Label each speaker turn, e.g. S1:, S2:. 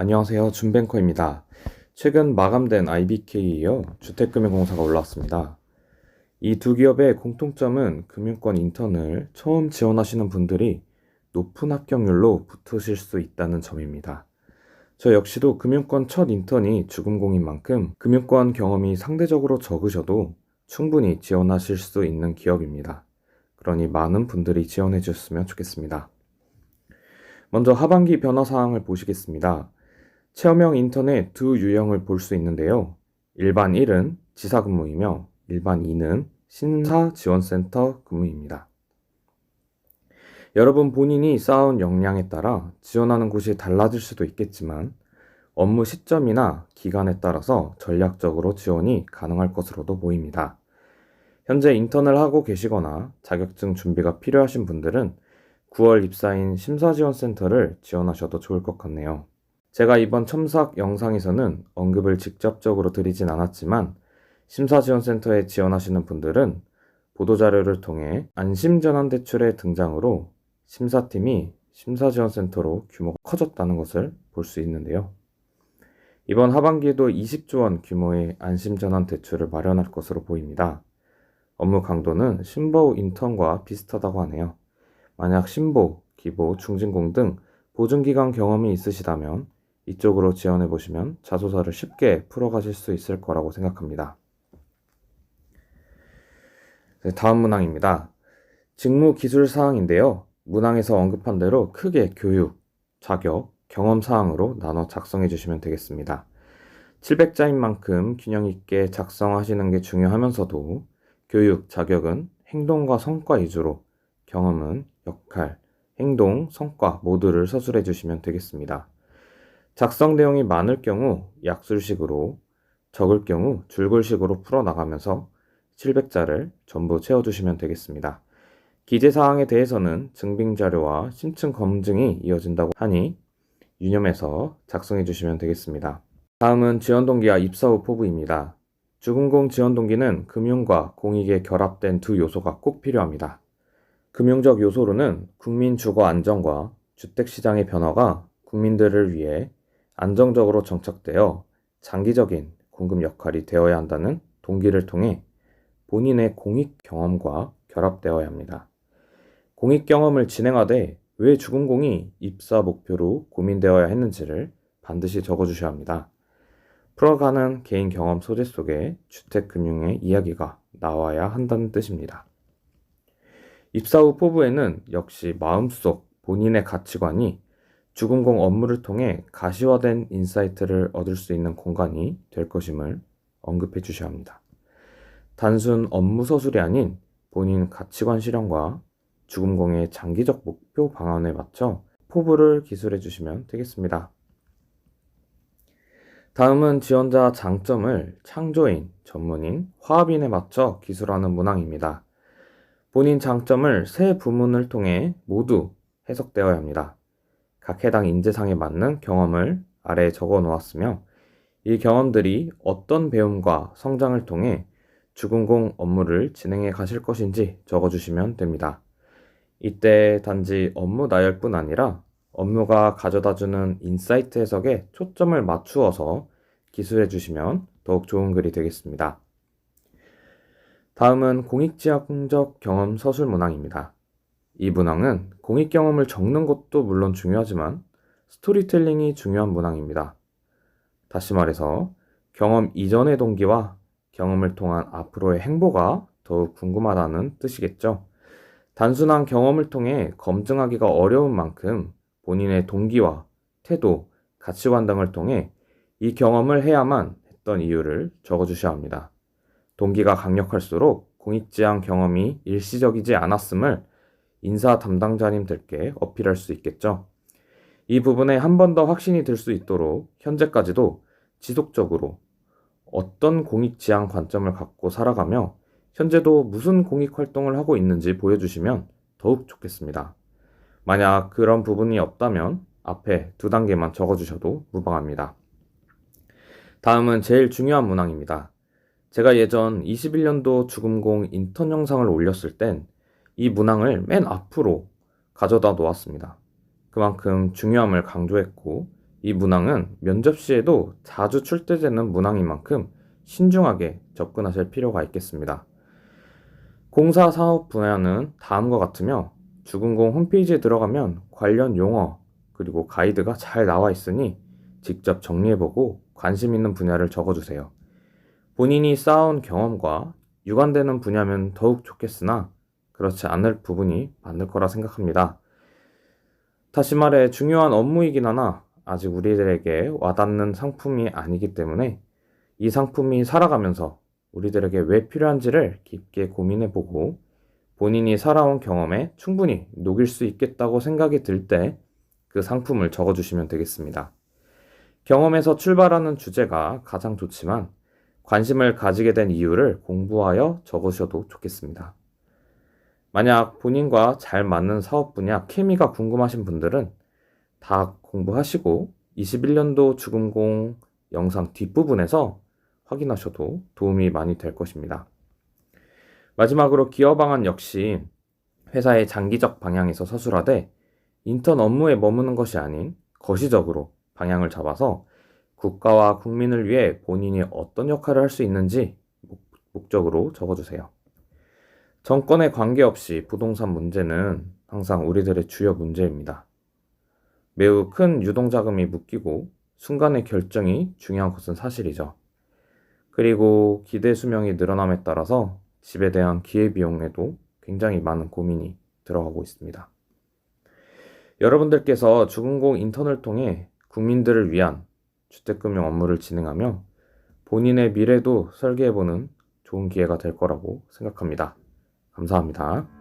S1: 안녕하세요. 준뱅커입니다. 최근 마감된 IBK에 이어 주택금융공사가 올라왔습니다. 이 두 기업의 공통점은 금융권 인턴을 처음 지원하시는 분들이 높은 합격률로 붙으실 수 있다는 점입니다. 저 역시도 금융권 첫 인턴이 주금공인 만큼 금융권 경험이 상대적으로 적으셔도 충분히 지원하실 수 있는 기업입니다. 그러니 많은 분들이 지원해 주셨으면 좋겠습니다. 먼저 하반기 변화 사항을 보시겠습니다. 체험형 인턴의 두 유형을 볼 수 있는데요. 일반 1은 지사 근무이며 일반 2는 심사지원센터 근무입니다. 여러분 본인이 쌓아온 역량에 따라 지원하는 곳이 달라질 수도 있겠지만 업무 시점이나 기간에 따라서 전략적으로 지원이 가능할 것으로도 보입니다. 현재 인턴을 하고 계시거나 자격증 준비가 필요하신 분들은 9월 입사인 심사지원센터를 지원하셔도 좋을 것 같네요. 제가 이번 첨삭 영상에서는 언급을 직접적으로 드리진 않았지만 심사지원센터에 지원하시는 분들은 보도자료를 통해 안심전환대출의 등장으로 심사팀이 심사지원센터로 규모가 커졌다는 것을 볼 수 있는데요. 이번 하반기에도 20조 원 규모의 안심전환대출을 마련할 것으로 보입니다. 업무 강도는 신보 인턴과 비슷하다고 하네요. 만약 신보, 기보, 중진공 등 보증기간 경험이 있으시다면 이쪽으로 지원해 보시면 자소서를 쉽게 풀어가실 수 있을 거라고 생각합니다. 다음 문항입니다. 직무 기술 사항인데요. 문항에서 언급한 대로 크게 교육, 자격, 경험 사항으로 나눠 작성해 주시면 되겠습니다. 700자인 만큼 균형 있게 작성하시는 게 중요하면서도 교육, 자격은 행동과 성과 위주로, 경험은 역할, 행동, 성과 모두를 서술해 주시면 되겠습니다. 작성 내용이 많을 경우 약술식으로, 적을 경우 줄글식으로 풀어나가면서 700자를 전부 채워주시면 되겠습니다. 기재사항에 대해서는 증빙자료와 심층 검증이 이어진다고 하니 유념해서 작성해 주시면 되겠습니다. 다음은 지원동기와 입사 후 포부입니다. 주금공 지원동기는 금융과 공익에 결합된 두 요소가 꼭 필요합니다. 금융적 요소로는 국민 주거 안정과 주택시장의 변화가 국민들을 위해 안정적으로 정착되어 장기적인 공급 역할이 되어야 한다는 동기를 통해 본인의 공익 경험과 결합되어야 합니다. 공익 경험을 진행하되 왜 주금공이 입사 목표로 고민되어야 했는지를 반드시 적어주셔야 합니다. 풀어가는 개인 경험 소재 속에 주택금융의 이야기가 나와야 한다는 뜻입니다. 입사 후 포부에는 역시 마음속 본인의 가치관이 주금공 업무를 통해 가시화된 인사이트를 얻을 수 있는 공간이 될 것임을 언급해 주셔야 합니다. 단순 업무 서술이 아닌 본인 가치관 실현과 주금공의 장기적 목표 방안에 맞춰 포부를 기술해 주시면 되겠습니다. 다음은 지원자 장점을 창조인, 전문인, 화합인에 맞춰 기술하는 문항입니다. 본인 장점을 세 부문을 통해 모두 해석되어야 합니다. 각 해당 인재상에 맞는 경험을 아래에 적어 놓았으며 이 경험들이 어떤 배움과 성장을 통해 주금공 업무를 진행해 가실 것인지 적어주시면 됩니다. 이때 단지 업무 나열뿐 아니라 업무가 가져다주는 인사이트 해석에 초점을 맞추어서 기술해 주시면 더욱 좋은 글이 되겠습니다. 다음은 공익지향적 경험 서술 문항입니다. 이 문항은 공익 경험을 적는 것도 물론 중요하지만 스토리텔링이 중요한 문항입니다. 다시 말해서 경험 이전의 동기와 경험을 통한 앞으로의 행보가 더욱 궁금하다는 뜻이겠죠. 단순한 경험을 통해 검증하기가 어려운 만큼 본인의 동기와 태도, 가치관 등을 통해 이 경험을 해야만 했던 이유를 적어주셔야 합니다. 동기가 강력할수록 공익지향 경험이 일시적이지 않았음을 인사 담당자님들께 어필할 수 있겠죠. 이 부분에 한 번 더 확신이 들 수 있도록 현재까지도 지속적으로 어떤 공익지향 관점을 갖고 살아가며 현재도 무슨 공익 활동을 하고 있는지 보여주시면 더욱 좋겠습니다. 만약 그런 부분이 없다면 앞에 2단계만 적어주셔도 무방합니다. 다음은 제일 중요한 문항입니다. 제가 예전 21년도 주금공 인턴 영상을 올렸을 땐 이 문항을 맨 앞으로 가져다 놓았습니다. 그만큼 중요함을 강조했고 이 문항은 면접 시에도 자주 출제되는 문항인 만큼 신중하게 접근하실 필요가 있겠습니다. 공사 사업 분야는 다음과 같으며 주근공 홈페이지에 들어가면 관련 용어 그리고 가이드가 잘 나와 있으니 직접 정리해보고 관심 있는 분야를 적어주세요. 본인이 쌓아온 경험과 유관되는 분야면 더욱 좋겠으나 그렇지 않을 부분이 많을 거라 생각합니다. 다시 말해 중요한 업무이긴 하나 아직 우리들에게 와닿는 상품이 아니기 때문에 이 상품이 살아가면서 우리들에게 왜 필요한지를 깊게 고민해보고 본인이 살아온 경험에 충분히 녹일 수 있겠다고 생각이 들 때 그 상품을 적어주시면 되겠습니다. 경험에서 출발하는 주제가 가장 좋지만 관심을 가지게 된 이유를 공부하여 적으셔도 좋겠습니다. 만약 본인과 잘 맞는 사업 분야 케미가 궁금하신 분들은 다 공부하시고 21년도 주금공 영상 뒷부분에서 확인하셔도 도움이 많이 될 것입니다. 마지막으로 기여 방안 역시 회사의 장기적 방향에서 서술하되 인턴 업무에 머무는 것이 아닌 거시적으로 방향을 잡아서 국가와 국민을 위해 본인이 어떤 역할을 할 수 있는지 목적으로 적어주세요. 정권에 관계없이 부동산 문제는 항상 우리들의 주요 문제입니다. 매우 큰 유동자금이 묶이고 순간의 결정이 중요한 것은 사실이죠. 그리고 기대 수명이 늘어남에 따라서 집에 대한 기회비용에도 굉장히 많은 고민이 들어가고 있습니다. 여러분들께서 주금공 인턴을 통해 국민들을 위한 주택금융 업무를 진행하며 본인의 미래도 설계해보는 좋은 기회가 될 거라고 생각합니다. 감사합니다.